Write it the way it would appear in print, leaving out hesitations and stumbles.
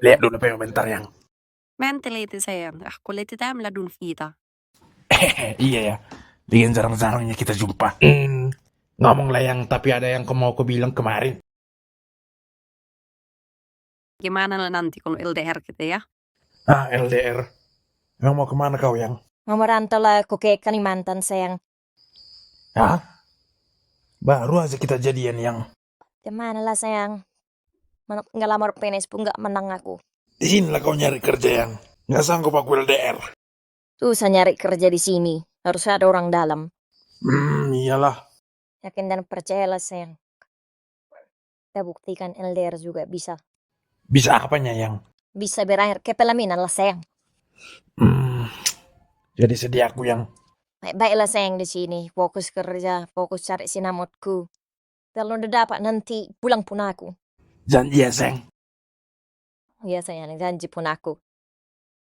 Lihat dulu apa bentar yang. Vänta lite sayang, aku lite tämla dun fita. Iya ya. Bikin jarang-jarangnya kita jumpa. Ngomong lah yang, tapi ada yang mau aku bilang kemarin. Gimana lah nanti kalau LDR kita ya? LDR. Emang mau kemana kau yang? Mau merantau lah aku ke Kalimantan sayang. Hah? Baru aja kita jadian yang. Gimana lah sayang. Nggak lamar PNS pun nggak menang aku. Di sinilah kau nyari kerja yang. Nggak sanggup aku LDR. Susah nyari kerja di sini. Harus ada orang dalam. Iyalah. Yakin dan percayalah sayang. Kita buktikan LDR juga bisa. Bisa apanya yang? Bisa berakhir ke pelaminan lah sayang. Jadi sedih aku yang. Baik-baiklah sayang di sini. Fokus kerja, fokus cari sinamotku. Kalau udah dapat nanti pulang pun aku. Janji ya, Seng. Iya sayang, janji pun aku.